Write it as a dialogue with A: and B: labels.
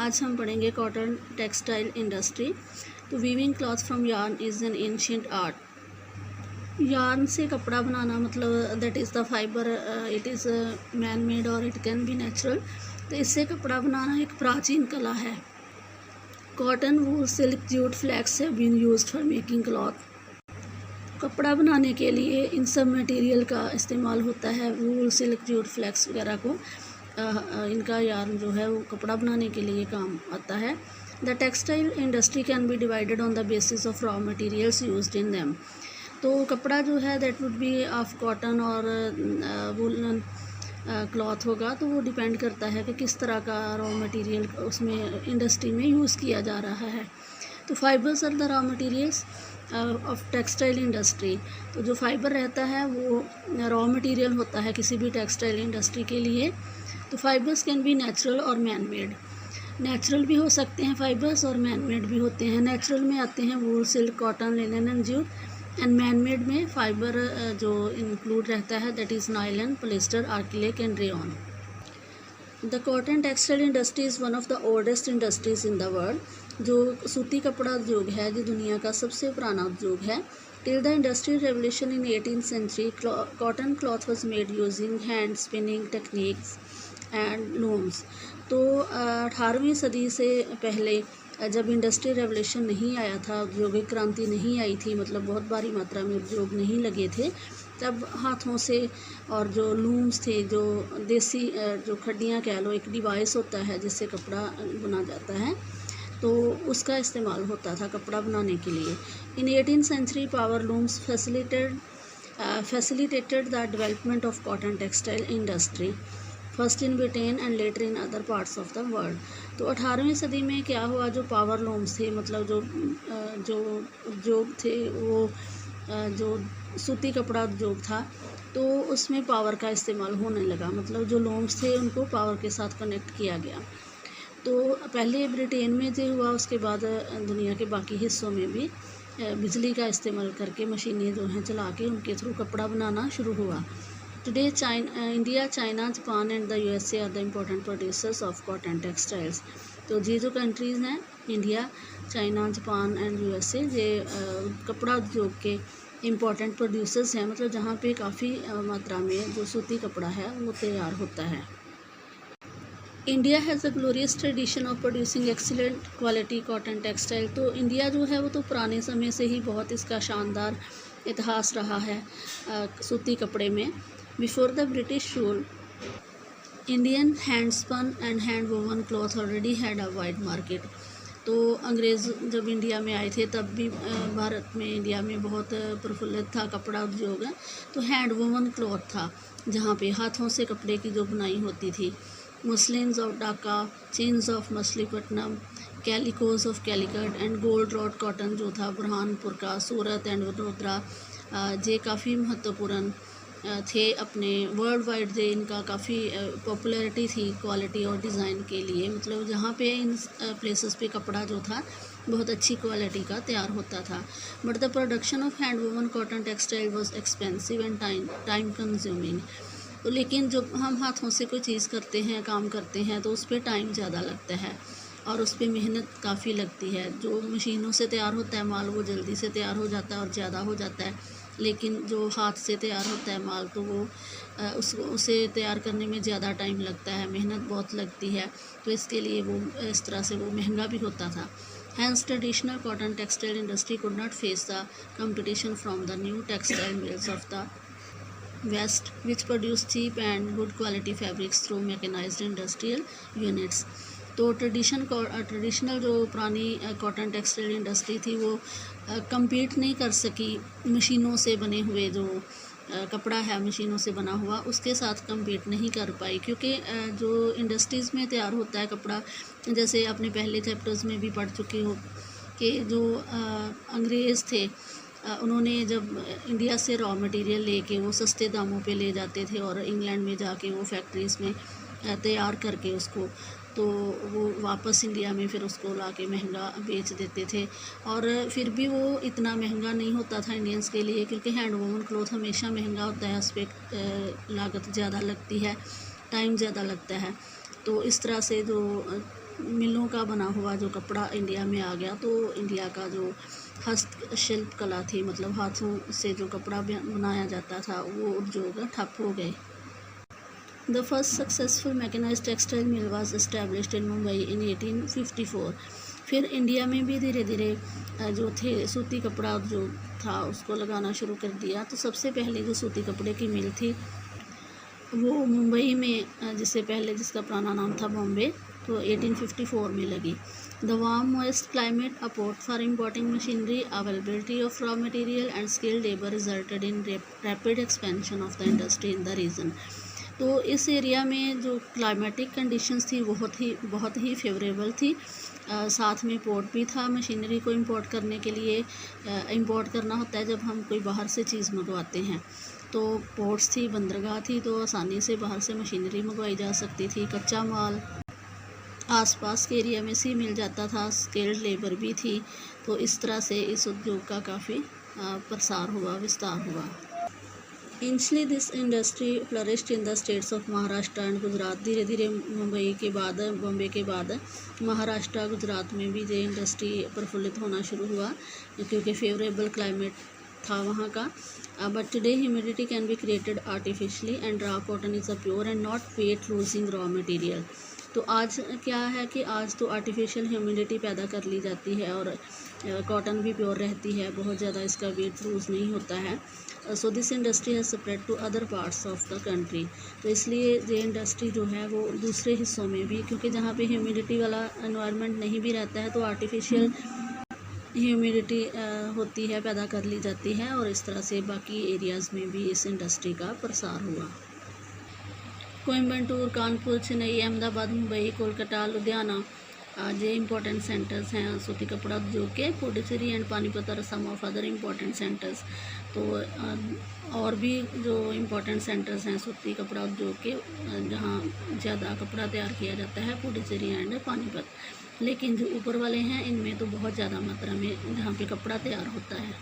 A: आज हम पढ़ेंगे कॉटन टेक्सटाइल इंडस्ट्री। तो weaving cloth from yarn is an ancient art. Yarn से कपड़ा बनाना मतलब that is the fibre, it is man made और इट कैन बी नेचुरल। तो इससे कपड़ा बनाना एक प्राचीन कला है। Cotton, wool, silk, jute, flax have been used for making cloth. कपड़ा बनाने के लिए इन सब मटेरियल का इस्तेमाल होता है। वूल, सिल्क, जूट, फ्लैक्स वगैरह को इनका यार्न जो है वो कपड़ा बनाने के लिए काम आता है। The textile industry can be divided on the basis of raw materials used in them. तो कपड़ा जो है that would be of cotton और वूलन क्लॉथ होगा, तो वो डिपेंड करता है कि किस तरह का रॉ मटेरियल उसमें इंडस्ट्री में यूज़ किया जा रहा है। तो fibres are the raw materials of textile industry. तो जो फाइबर रहता है वो रॉ मटेरियल होता है किसी भी टेक्सटाइल इंडस्ट्री के लिए। तो फाइबर्स कैन बी नेचुरल और मैन मेड। नेचुरल भी हो सकते हैं फाइबर्स और मैन मेड भी होते हैं। नेचुरल में आते हैं wool, silk, cotton, linen and jute. And man made में फाइबर जो इंक्लूड रहता है that is nylon, polyester, acrylic and rayon. The cotton textile industry is one of the oldest industries in the world. जो सूती कपड़ा उद्योग है जो दुनिया का सबसे पुराना उद्योग है। Till the industrial revolution in 18th century cotton cloth was made using hand spinning techniques and looms. तो 18वीं सदी से पहले जब इंडस्ट्रियल रेवोल्यूशन नहीं आया था, औद्योगिक क्रांति नहीं आई थी, मतलब बहुत भारी मात्रा में उद्योग नहीं लगे थे, तब हाथों से और जो लूम्स थे, जो देसी जो खड्डियाँ कह लो, एक डिवाइस होता है जिससे कपड़ा बुना जाता है, तो उसका इस्तेमाल होता था कपड़ा बनाने के लिए। In 18th century power looms facilitated the development of cotton textile industry, first in Britain and later in other parts of the world. तो 18वीं सदी में क्या हुआ, जो पावर लूम्स थे, मतलब जो उद्योग थे वो जो सूती कपड़ा उद्योग था, तो उसमें पावर का इस्तेमाल होने लगा। मतलब जो लूम्स थे उनको पावर के साथ कनेक्ट किया गया। तो पहले ब्रिटेन में जो हुआ, उसके बाद दुनिया के बाकी हिस्सों में भी बिजली का इस्तेमाल करके मशीनें जो हैं चला के उनके थ्रू कपड़ा बनाना शुरू हुआ। Today, India, China, Japan and the USA are the important producers of cotton textiles. तो ये जो कंट्रीज़ हैं, India, China, Japan and USA, ये कपड़ा उद्योग के इम्पोर्टेंट प्रोड्यूसर्स हैं। मतलब जहाँ पे काफ़ी मात्रा में जो सूती कपड़ा है वो तैयार होता है। India has a glorious tradition of producing excellent quality cotton textile. तो इंडिया जो है वो तो पुराने समय से ही बहुत इसका शानदार इतिहास रहा है सूती कपड़े में। Before the British rule, Indian hand-spun and hand-woven cloth already had a wide market. तो अंग्रेज़ जब इंडिया में आए थे तब भी भारत में, इंडिया में बहुत प्रफुल्लित था कपड़ा उद्योग है। तो हैंड वोवन क्लॉथ था जहाँ पे हाथों से कपड़े की जो बुनाई होती थी। Muslins of Dhaka, chintz of Machilipatnam, calicoes of Calicut and gold wrought cotton जो था बुरहानपुर का, सूरत एंड वडोदरा, ये काफ़ी महत्वपूर्ण थे अपने वर्ल्ड वाइड। जे इनका काफ़ी पॉपुलैरिटी थी क्वालिटी और डिज़ाइन के लिए। मतलब जहाँ पे इन प्लेसेस पे कपड़ा जो था बहुत अच्छी क्वालिटी का तैयार होता था। But the production of hand woven cotton textile was expensive and time consuming. तो लेकिन जब हम हाथों से कोई चीज़ करते हैं, काम करते हैं, तो उस पर टाइम ज़्यादा लगता है और उस पर मेहनत काफ़ी लगती है। जो मशीनों से तैयार होता है माल वो जल्दी से तैयार हो जाता है और ज़्यादा हो जाता है, लेकिन जो हाथ से तैयार होता है माल तो वो उसे तैयार करने में ज़्यादा टाइम लगता है, मेहनत बहुत लगती है। तो इसके लिए वो इस तरह से वो महंगा भी होता था। Hence traditional cotton textile industry could not face the competition from the new textile mills of the West which produce cheap and good quality fabrics through mechanised industrial units. तो ट्रेडिशनल जो पुरानी कॉटन टेक्सटाइल इंडस्ट्री थी वो compete नहीं कर सकी मशीनों से बने हुए जो कपड़ा है, मशीनों से बना हुआ, उसके साथ compete नहीं कर पाई। क्योंकि जो इंडस्ट्रीज़ में तैयार होता है कपड़ा, जैसे आपने पहले चैप्टर्स में भी पढ़ चुके हो कि जो अंग्रेज़ थे उन्होंने जब इंडिया से रॉ मटेरियल लेके वो सस्ते दामों पे ले जाते थे और इंग्लैंड में जाके वो फैक्ट्रीज़ में तैयार करके उसको, तो वो वापस इंडिया में फिर उसको लाके महंगा बेच देते थे। और फिर भी वो इतना महंगा नहीं होता था इंडियंस के लिए, क्योंकि हैंड वूवन क्लॉथ हमेशा महंगा होता है, उस पर लागत ज़्यादा लगती है, टाइम ज़्यादा लगता है। तो इस तरह से जो मिलों का बना हुआ जो कपड़ा इंडिया में आ गया, तो इंडिया का जो हस्तशिल्प कला थी, मतलब हाथों से जो कपड़ा बनाया जाता था, वो उद्योग ठप हो गए। The first successful mechanised textile mill was established in Mumbai in 1854। फिर इंडिया में भी धीरे धीरे जो थे सूती कपड़ा जो था उसको लगाना शुरू कर दिया। तो सबसे पहले जो सूती कपड़े की मिल थी वो मुंबई में, जिसका पुराना नाम था बॉम्बे, तो 1854 में लगी। The warm moist climate, a port for importing machinery, availability of raw material and skilled labour resulted in rapid expansion of the industry in the region. तो इस एरिया में जो क्लाइमेटिक कंडीशंस थी बहुत ही फेवरेबल थी। साथ में पोर्ट भी था, मशीनरी को इंपोर्ट करने के लिए। इंपोर्ट करना होता है जब हम कोई बाहर से चीज़ मंगवाते हैं, तो पोर्ट्स थी, बंदरगाह थी, तो आसानी से बाहर से मशीनरी मंगवाई जा सकती थी। कच्चा माल आसपास के एरिया में से मिल जाता था, स्किल्ड लेबर भी थी। तो इस तरह से इस उद्योग का काफ़ी प्रसार हुआ, विस्तार हुआ। Initially, this industry flourished in the states of Maharashtra and Gujarat. धीरे धीरे बॉम्बे के बाद महाराष्ट्र, गुजरात में भी ये इंडस्ट्री प्रफुल्लित होना शुरू हुआ, क्योंकि फेवरेबल क्लाइमेट था वहाँ का। But today humidity can be created artificially and raw cotton is a pure and not weight losing raw material. तो आज क्या है कि आज तो आर्टिफिशियल ह्यूमिडिटी पैदा कर ली जाती है और कॉटन भी प्योर रहती है, बहुत ज़्यादा इसका वेट लूज़ नहीं होता है। So this industry has spread to other parts of the country. तो इसलिए ये इंडस्ट्री जो है वो दूसरे हिस्सों में भी, क्योंकि जहाँ पे ह्यूमिडिटी वाला एनवायरनमेंट नहीं भी रहता है, तो आर्टिफिशियल ह्यूमिडिटी होती है, पैदा कर ली जाती है, और इस तरह से बाकी एरियाज़ में भी इस इंडस्ट्री का प्रसार हुआ। कोयम्बटूर, कानपुर, चेन्नई, अहमदाबाद, मुंबई, कोलकाता, लुधियाना ये इंपॉर्टेंट सेंटर्स हैं सूती कपड़ा उद्योग के। Puducherry and Panipat are some of other important centres. तो और भी जो इम्पॉर्टेंट सेंटर्स हैं सूती कपड़ा उद्योग के, जहाँ ज़्यादा कपड़ा तैयार किया जाता है, पुडुचेरी एंड पानीपत। लेकिन जो ऊपर वाले हैं इनमें तो बहुत ज़्यादा मात्रा में जहाँ पे कपड़ा तैयार होता है।